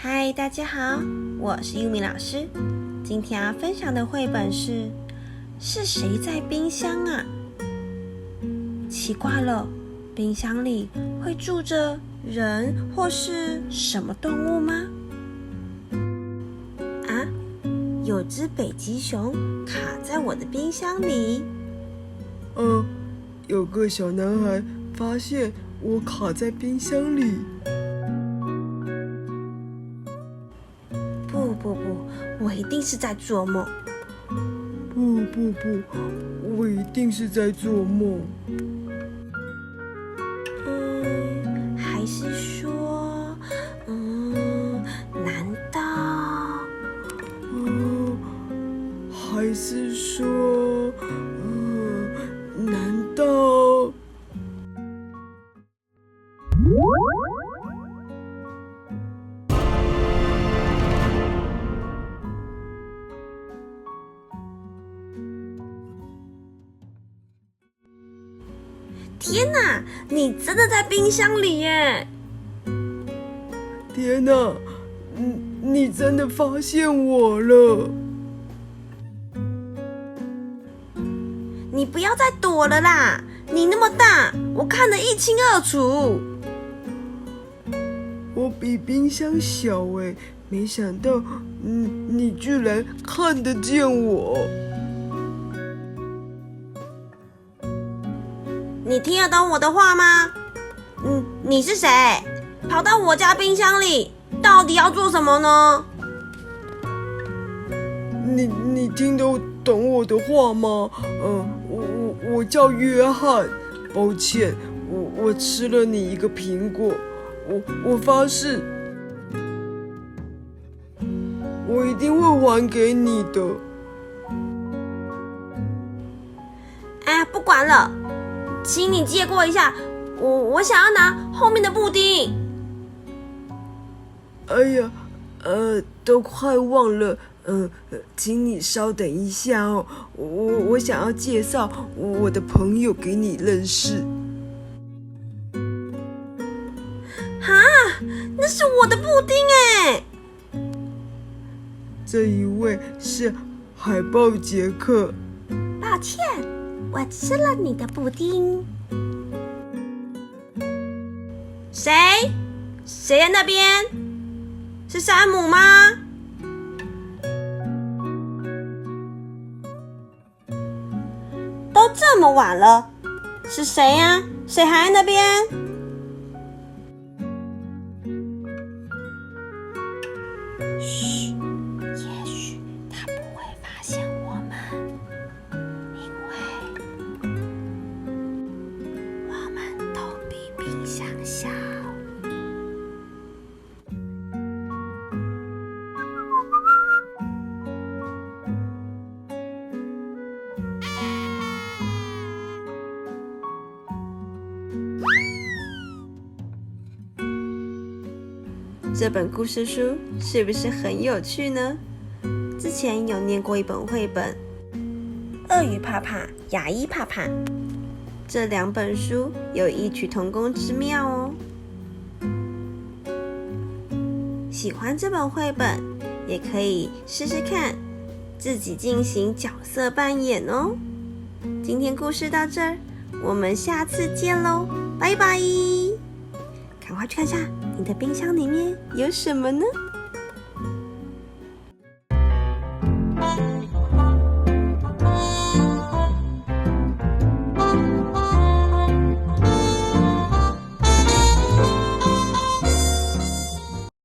嗨，大家好，我是优米老师。今天要分享的绘本是谁在冰箱啊？奇怪了，冰箱里会住着人或是什么动物吗？啊，有只北极熊卡在我的冰箱里。有个小男孩发现我卡在冰箱里。不，我一定是在做梦。不，我一定是在做梦。还是说，难道？还是说，难道？天哪，你真的在冰箱里耶！天哪，你真的发现我了！你不要再躲了啦！你那么大，我看得一清二楚。我比冰箱小哎，没想到，你居然看得见我。你听得懂我的话吗？你是谁？跑到我家冰箱里，到底要做什么呢？你听得懂我的话吗？我叫约翰，抱歉，我吃了你一个苹果，我发誓，我一定会还给你的。哎，不管了，请你借过一下，我想要拿后面的布丁。哎呀，都快忘了，请你稍等一下哦，我想要介绍我的朋友给你认识。哈，那是我的布丁哎！这一位是海豹杰克。抱歉，我吃了你的布丁。谁在那边？是山姆吗？都这么晚了，是谁呀？谁还在那边？嘘，也许他不会发现我们，因为我们都比冰箱小。这本故事书是不是很有趣呢？之前有念过一本绘本《鳄鱼怕怕，牙医怕怕》，这两本书有异曲同工之妙哦。喜欢这本绘本，也可以试试看，自己进行角色扮演哦。今天故事到这儿，我们下次见喽，拜拜！赶快去看下你的冰箱里面有什么呢？